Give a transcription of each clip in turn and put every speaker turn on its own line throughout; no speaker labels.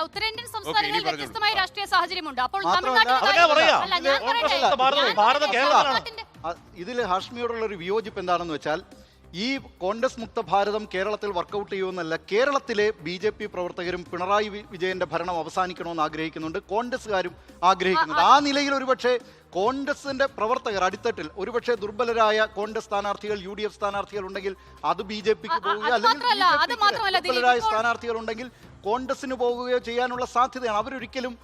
ഉത്തരേന്ത്യൻ സംസ്ഥാനങ്ങളിൽ വ്യത്യസ്തമായ രാഷ്ട്രീയ സാഹചര്യമുണ്ട്. അപ്പോൾ
ഇതിൽ ഹാഷ്മിയോടുള്ള ഒരു വിയോജിപ്പ് എന്താണെന്ന് വെച്ചാൽ, ഈ കോൺഗ്രസ് മുക്ത ഭാരതം കേരളത്തിൽ വർക്കൗട്ട് ചെയ്യുമെന്നല്ല, കേരളത്തിലെ BJP പ്രവർത്തകരും പിണറായി വിജയന്റെ ഭരണം അവസാനിക്കണമെന്ന് ആഗ്രഹിക്കുന്നുണ്ട്, കോൺഗ്രസ്സുകാരും ആഗ്രഹിക്കുന്നുണ്ട്. ആ നിലയിൽ ഒരുപക്ഷെ കോൺഗ്രസിന്റെ പ്രവർത്തകർ അടിത്തട്ടിൽ ഒരുപക്ഷെ ദുർബലരായ കോൺഗ്രസ് സ്ഥാനാർത്ഥികൾ, UDF സ്ഥാനാർത്ഥികൾ ഉണ്ടെങ്കിൽ അത് BJPക്ക് പോവുകയോ അല്ലെങ്കിൽ ദുർബലരായ സ്ഥാനാർത്ഥികൾ ഉണ്ടെങ്കിൽ കോൺഗ്രസിന് പോവുകയോ ചെയ്യാനുള്ള സാധ്യതയാണ്. അവരൊരിക്കലും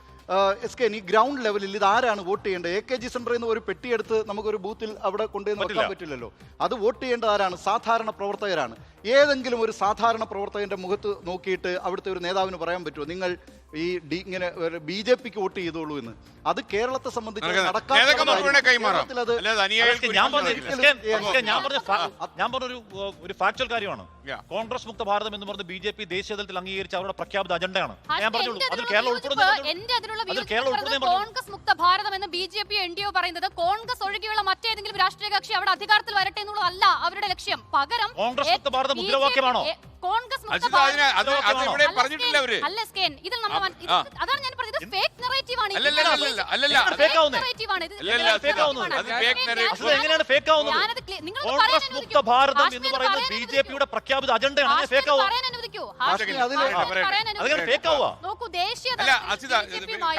ഈ ഗ്രൗണ്ട് ലെവലിൽ ഇത് ആരാണ് വോട്ട് ചെയ്യേണ്ടത്? AKG സെന്ററിൽ നിന്ന് ഒരു പെട്ടിയെടുത്ത് നമുക്കൊരു ബൂത്തിൽ അവിടെ കൊണ്ടുവന്ന് വെക്കാൻ പറ്റില്ലല്ലോ. അത് വോട്ട് ചെയ്യേണ്ടത് ആരാണ്? സാധാരണ പ്രവർത്തകരാണ്. ഏതെങ്കിലും ഒരു സാധാരണ പ്രവർത്തകന്റെ മുഖത്ത് നോക്കിയിട്ട് അവിടുത്തെ ഒരു നേതാവിന് പറയാൻ പറ്റുമോ നിങ്ങൾ ഈ ഇങ്ങനെ BJPക്ക് വോട്ട് ചെയ്തോളൂ എന്ന്? അത് കേരളത്തെ സംബന്ധിച്ച്
ഞാൻ പറഞ്ഞൊരു ഫാക്ച്വൽ കാര്യമാണ്. കോൺഗ്രസ് മുക്ത ഭാരതം എന്ന് പറഞ്ഞ് BJP ദേശീയ തലത്തിൽ അംഗീകരിച്ച അവരുടെ പ്രഖ്യാപിത അജണ്ടയാണ്. ഞാൻ പറഞ്ഞോളൂ, അതിൽ കേരളം
കോൺഗ്രസ് മുക്ത ഭാരതം എന്ന് BJP NDO പറയുന്നത് കോൺഗ്രസ് ഒഴികെയുള്ള മറ്റേതെങ്കിലും രാഷ്ട്രീയ കക്ഷി അവിടെ അധികാരത്തിൽ വരട്ടെ എന്നുള്ളതല്ല അവരുടെ ലക്ഷ്യം. പകരം
കോൺഗ്രസ് മുക്ത ഭാരതം മുദ്രാവാക്യമാണോ?
കോൺഗ്രസ്
അതാണ്
ഞാൻ പറഞ്ഞത്. ഫേക്ക് നറേറ്റീവ് ആണ്.
കോൺഗ്രസ് മുക്ത ഭാരതം എന്ന് പറയുന്നത് BJPയുടെ പ്രഖ്യാപിത അജണ്ടയാണ്.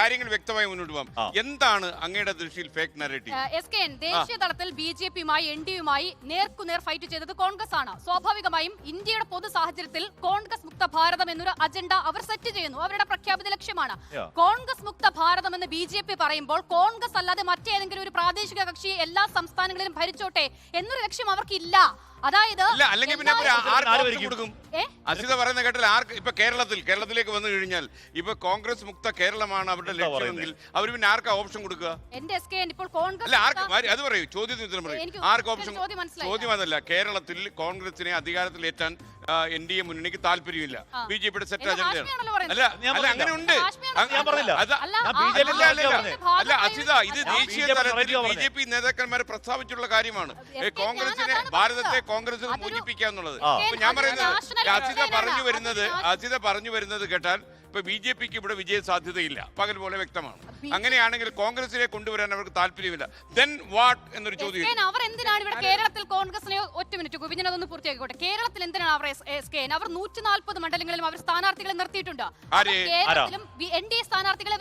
കാര്യങ്ങൾ വ്യക്തമായി മുന്നോട്ട് പോകാം. എന്താണ് അങ്ങയുടെ ദൃഷ്ടിയിൽ ഫേക്ക് നറേറ്റീവ്?
ദേശീയ തലത്തിൽ BJPയുമായി NDAയുമായി നേർക്കുനേർ ഫൈറ്റ് ചെയ്തത് കോൺഗ്രസ് ആണ്. സ്വാഭാവികമായും ഇന്ത്യയുടെ പൊതു സാഹചര്യത്തിൽ കോൺഗ്രസ് മുക്ത ഭാരതം എന്നൊരു അജണ്ട അവർ സെറ്റ് ചെയ്യുന്നു. അവരുടെ പ്രഖ്യാപിത ലക്ഷ്യമാണ്. കോൺഗ്രസ് മുക്ത ഭാരതം എന്ന് BJP പറയുമ്പോൾ കോൺഗ്രസ് അല്ലാതെ മറ്റേതെങ്കിലും ഒരു പ്രാദേശിക കക്ഷി എല്ലാ സംസ്ഥാനങ്ങളിലും ഭരിച്ചോട്ടെ എന്നൊരു ലക്ഷ്യം അവർക്കില്ല. അതായത്
അസിത പറയുന്ന കേട്ടാൽ ഇപ്പൊ കേരളത്തിലേക്ക് വന്നു കഴിഞ്ഞാൽ ഇപ്പൊ കോൺഗ്രസ് മുക്ത കേരളമാണ് അവരുടെ ലക്ഷ്യമെങ്കിൽ അവർ പിന്നെ ആർക്കാ ഓപ്ഷൻ കൊടുക്കുക? അത് പറയൂ, ചോദ്യത്തിന് ഉത്തരം പറയൂ. ആർക്ക് ഓപ്ഷൻ? ചോദ്യം അതല്ല. കേരളത്തിൽ കോൺഗ്രസിനെ അധികാരത്തിലേറ്റാൻ NDA മുന്നണിക്ക് താല്പര്യമില്ല. BJPയുടെ സെറ്റ് അജണ്ടയാണ്. അല്ല അങ്ങനെ ഉണ്ട്. അല്ല അസിത, ഇത് ദേശീയ തലത്തിൽ BJP നേതാക്കന്മാരെ പ്രസ്താവിച്ചിട്ടുള്ള കാര്യമാണ്. കോൺഗ്രസിനെ കോൺഗ്രസ് മോചിപ്പിക്കാന്നുള്ളത്. ഞാൻ പറയുന്നത് അസിത പറഞ്ഞു വരുന്നത് കേട്ടാൽ ഇപ്പൊ BJPക്ക് ഇവിടെ വിജയ സാധ്യതയില്ല, പകൽ പോലെ വ്യക്തമാണ്. അങ്ങനെയാണെങ്കിൽ കോൺഗ്രസിനെ കൊണ്ടുവരാൻ അവർക്ക് താല്പര്യമില്ല. Then what എന്നൊരു ചോദ്യം.
അവർ എന്തിനാണ് ഇവിടെ കേരളത്തിൽ കോൺഗ്രസിനെ? ഒറ്റ മിനിറ്റ് ഗോപിജൻ, അതൊന്ന് പൂർത്തിയാക്കിക്കോട്ടെ. കേരളത്തിൽ എന്തിനാണ് അവർ 140 മണ്ഡലങ്ങളിലും അവർ സ്ഥാനാർത്ഥികളെ നിർത്തിയിട്ടുണ്ട്. കേരളത്തിലും NDA സ്ഥാനാർത്ഥികളെ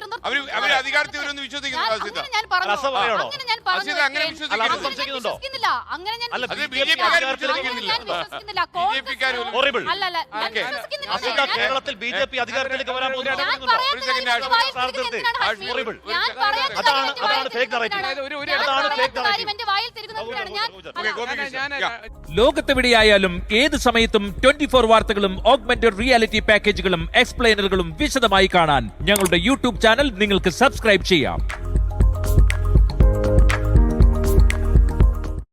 അവർ അധികാരത്തിൽ വരുമെന്ന് വിശ്വസിക്കുന്നു.
കേരളത്തിൽ BJP അധികാരത്തിലേക്ക് വരാൻ
ലോകത്തെവിടെയായാലും ഏത് സമയത്തും 24 വാർത്തകളും ഓഗ്മെന്റഡ് റിയാലിറ്റി പാക്കേജുകളും എക്സ്പ്ലെയിനറുകളും വിശദമായി കാണാൻ ഞങ്ങളുടെ YouTube ചാനൽ നിങ്ങൾക്ക് സബ്സ്ക്രൈബ് ചെയ്യാം.